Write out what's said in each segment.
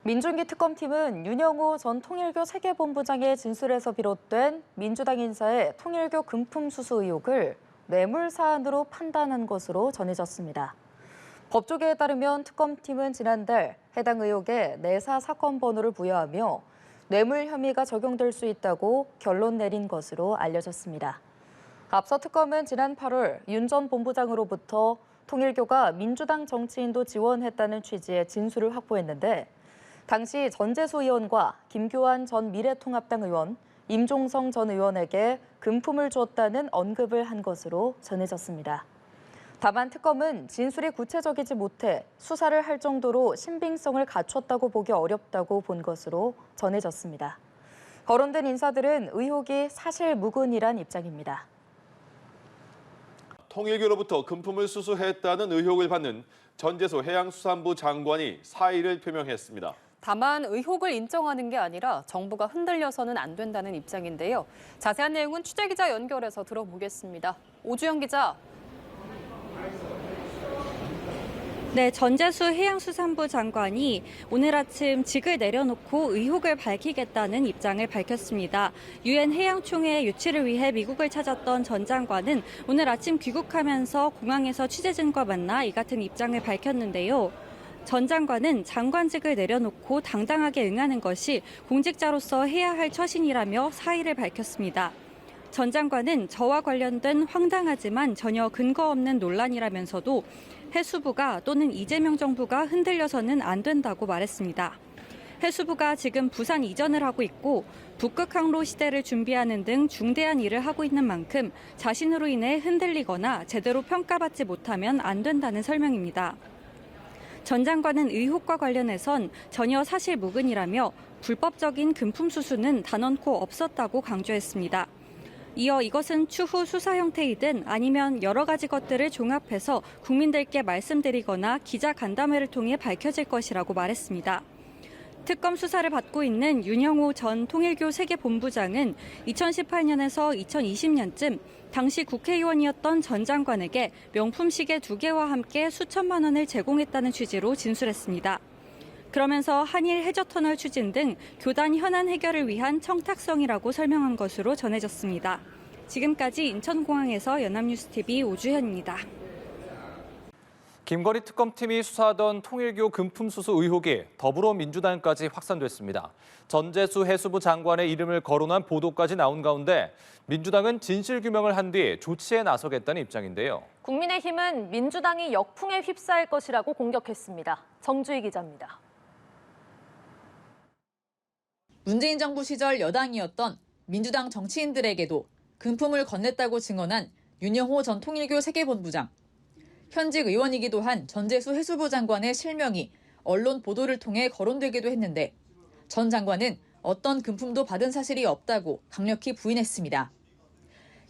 민준기 특검팀은 윤영호 전 통일교 세계본부장의 진술에서 비롯된 민주당 인사의 통일교 금품 수수 의혹을 뇌물 사안으로 판단한 것으로 전해졌습니다. 법조계에 따르면 특검팀은 지난달 해당 의혹에 내사 사건 번호를 부여하며 뇌물 혐의가 적용될 수 있다고 결론 내린 것으로 알려졌습니다. 앞서 특검은 지난 8월 윤 전 본부장으로부터 통일교가 민주당 정치인도 지원했다는 취지의 진술을 확보했는데 당시 전재수 의원과 김교환 전 미래통합당 의원, 임종성 전 의원에게 금품을 줬다는 언급을 한 것으로 전해졌습니다. 다만 특검은 진술이 구체적이지 못해 수사를 할 정도로 신빙성을 갖췄다고 보기 어렵다고 본 것으로 전해졌습니다. 거론된 인사들은 의혹이 사실무근이란 입장입니다. 통일교로부터 금품을 수수했다는 의혹을 받는 전재수 해양수산부 장관이 사의를 표명했습니다. 다만 의혹을 인정하는 게 아니라 정부가 흔들려서는 안 된다는 입장인데요. 자세한 내용은 취재기자 연결해서 들어보겠습니다. 오주영 기자. 네, 전재수 해양수산부 장관이 오늘 아침 직을 내려놓고 의혹을 밝히겠다는 입장을 밝혔습니다. 유엔 해양총회 유치를 위해 미국을 찾았던 전 장관은 오늘 아침 귀국하면서 공항에서 취재진과 만나 이 같은 입장을 밝혔는데요. 전 장관은 장관직을 내려놓고 당당하게 응하는 것이 공직자로서 해야 할 처신이라며 사의를 밝혔습니다. 전 장관은 저와 관련된 황당하지만 전혀 근거 없는 논란이라면서도 해수부가 또는 이재명 정부가 흔들려서는 안 된다고 말했습니다. 해수부가 지금 부산 이전을 하고 있고 북극 항로 시대를 준비하는 등 중대한 일을 하고 있는 만큼 자신으로 인해 흔들리거나 제대로 평가받지 못하면 안 된다는 설명입니다. 전 장관은 의혹과 관련해선 전혀 사실무근이라며 불법적인 금품 수수는 단언코 없었다고 강조했습니다. 이어 이것은 추후 수사 형태이든 아니면 여러 가지 것들을 종합해서 국민들께 말씀드리거나 기자 간담회를 통해 밝혀질 것이라고 말했습니다. 특검 수사를 받고 있는 윤영호 전 통일교 세계본부장은 2018년에서 2020년쯤 당시 국회의원이었던 전 장관에게 명품 시계 2개와 함께 수천만 원을 제공했다는 취지로 진술했습니다. 그러면서 한일 해저터널 추진 등 교단 현안 해결을 위한 청탁성이라고 설명한 것으로 전해졌습니다. 지금까지 인천공항에서 연합뉴스TV 오주현입니다. 김건희 특검팀이 수사하던 통일교 금품 수수 의혹이 더불어민주당까지 확산됐습니다. 전재수 해수부 장관의 이름을 거론한 보도까지 나온 가운데 민주당은 진실규명을 한 뒤 조치에 나서겠다는 입장인데요. 국민의힘은 민주당이 역풍에 휩싸일 것이라고 공격했습니다. 정주희 기자입니다. 문재인 정부 시절 여당이었던 민주당 정치인들에게도 금품을 건넸다고 증언한 윤영호 전 통일교 세계본부장. 현직 의원이기도 한 전재수 해수부 장관의 실명이 언론 보도를 통해 거론되기도 했는데 전 장관은 어떤 금품도 받은 사실이 없다고 강력히 부인했습니다.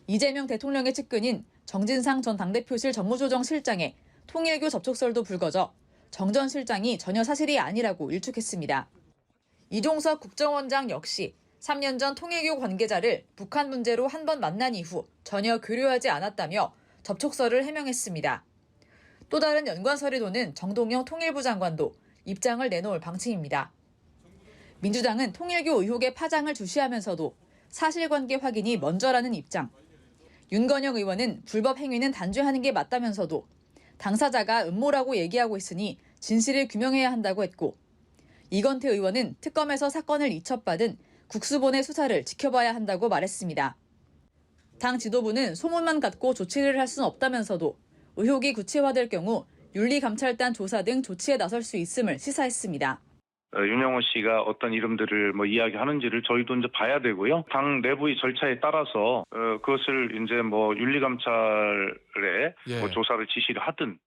이재명 대통령의 측근인 정진상 전 당대표실 정무조정실장의 통일교 접촉설도 불거져 정 전 실장이 전혀 사실이 아니라고 일축했습니다. 이종석 국정원장 역시 3년 전 통일교 관계자를 북한 문제로 한 번 만난 이후 전혀 교류하지 않았다며 접촉설을 해명했습니다. 또 다른 연관설이 도는 정동영 통일부 장관도 입장을 내놓을 방침입니다. 민주당은 통일교 의혹의 파장을 주시하면서도 사실관계 확인이 먼저라는 입장. 윤건영 의원은 불법 행위는 단죄하는 게 맞다면서도 당사자가 음모라고 얘기하고 있으니 진실을 규명해야 한다고 했고 이건태 의원은 특검에서 사건을 이첩받은 국수본의 수사를 지켜봐야 한다고 말했습니다. 당 지도부는 소문만 갖고 조치를 할 수는 없다면서도 의혹이 구체화될 경우 윤리감찰단 조사 등 조치에 나설 수 있음을 시사했습니다. 윤영호 씨가 어떤 이름들을 이야기하는지를 저희도 이제 봐야 되고요. 당 내부의 절차에 따라서 그것을 이제 윤리감찰에 조사를 지시를 하든.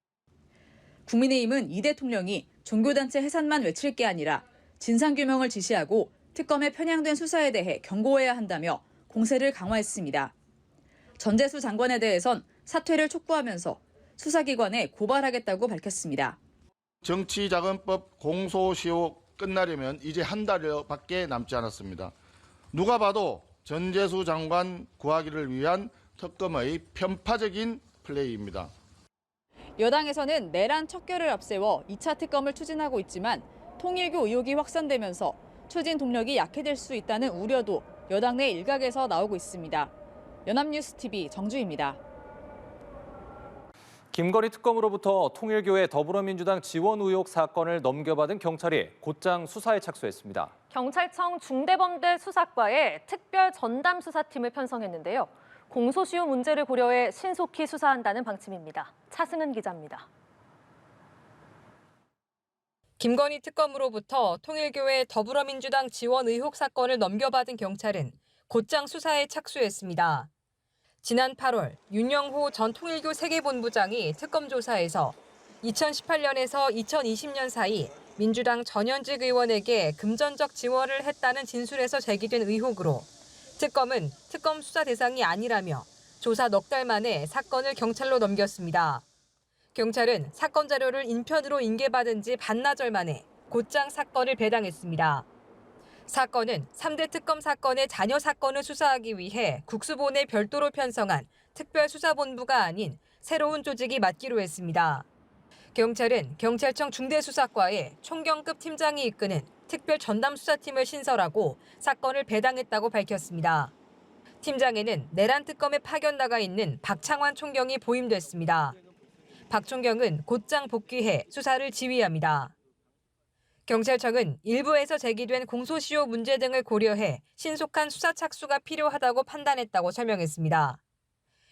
국민의힘은 이 대통령이 종교단체 해산만 외칠 게 아니라 진상규명을 지시하고 특검의 편향된 수사에 대해 경고해야 한다며 공세를 강화했습니다. 전재수 장관에 대해선 사퇴를 촉구하면서 수사기관에 고발하겠다고 밝혔습니다. 정치자금법 공소시효 끝나려면 이제 한 달여밖에 남지 않았습니다. 누가 봐도 전재수 장관 구하기를 위한 특검의 편파적인 플레이입니다. 여당에서는 내란 척결을 앞세워 2차 특검을 추진하고 있지만 통일교 의혹이 확산되면서 추진 동력이 약해질 수 있다는 우려도 여당 내 일각에서 나오고 있습니다. 연합뉴스TV 정주희입니다. 김건희 특검으로부터 통일교의 더불어민주당 지원 의혹 사건을 넘겨받은 경찰이 곧장 수사에 착수했습니다. 경찰청 중대범죄 수사과에 특별 전담 수사팀을 편성했는데요. 공소시효 문제를 고려해 신속히 수사한다는 방침입니다. 차승은 기자입니다. 김건희 특검으로부터 통일교의 더불어민주당 지원 의혹 사건을 넘겨받은 경찰은 곧장 수사에 착수했습니다. 지난 8월 윤영호 전 통일교 세계본부장이 특검 조사에서 2018년에서 2020년 사이 민주당 전현직 의원에게 금전적 지원을 했다는 진술에서 제기된 의혹으로 특검은 특검 수사 대상이 아니라며 조사 넉 달 만에 사건을 경찰로 넘겼습니다. 경찰은 사건 자료를 인편으로 인계받은 지 반나절 만에 곧장 사건을 배당했습니다. 사건은 3대 특검 사건의 자녀 사건을 수사하기 위해 국수본에 별도로 편성한 특별수사본부가 아닌 새로운 조직이 맡기로 했습니다. 경찰은 경찰청 중대수사과에 총경급 팀장이 이끄는 특별 전담수사팀을 신설하고 사건을 배당했다고 밝혔습니다. 팀장에는 내란 특검에 파견 나가 있는 박창환 총경이 보임됐습니다. 박 총경은 곧장 복귀해 수사를 지휘합니다. 경찰청은 일부에서 제기된 공소시효 문제 등을 고려해 신속한 수사 착수가 필요하다고 판단했다고 설명했습니다.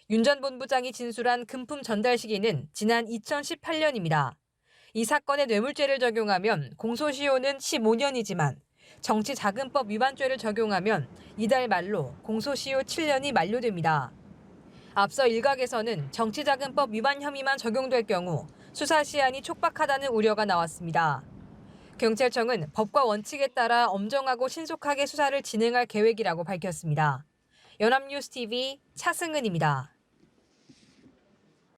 윤 전 본부장이 진술한 금품 전달 시기는 지난 2018년입니다. 이 사건에 뇌물죄를 적용하면 공소시효는 15년이지만 정치자금법 위반죄를 적용하면 이달 말로 공소시효 7년이 만료됩니다. 앞서 일각에서는 정치자금법 위반 혐의만 적용될 경우 수사 시한이 촉박하다는 우려가 나왔습니다. 경찰청은 법과 원칙에 따라 엄정하고 신속하게 수사를 진행할 계획이라고 밝혔습니다. 연합뉴스TV 차승은입니다.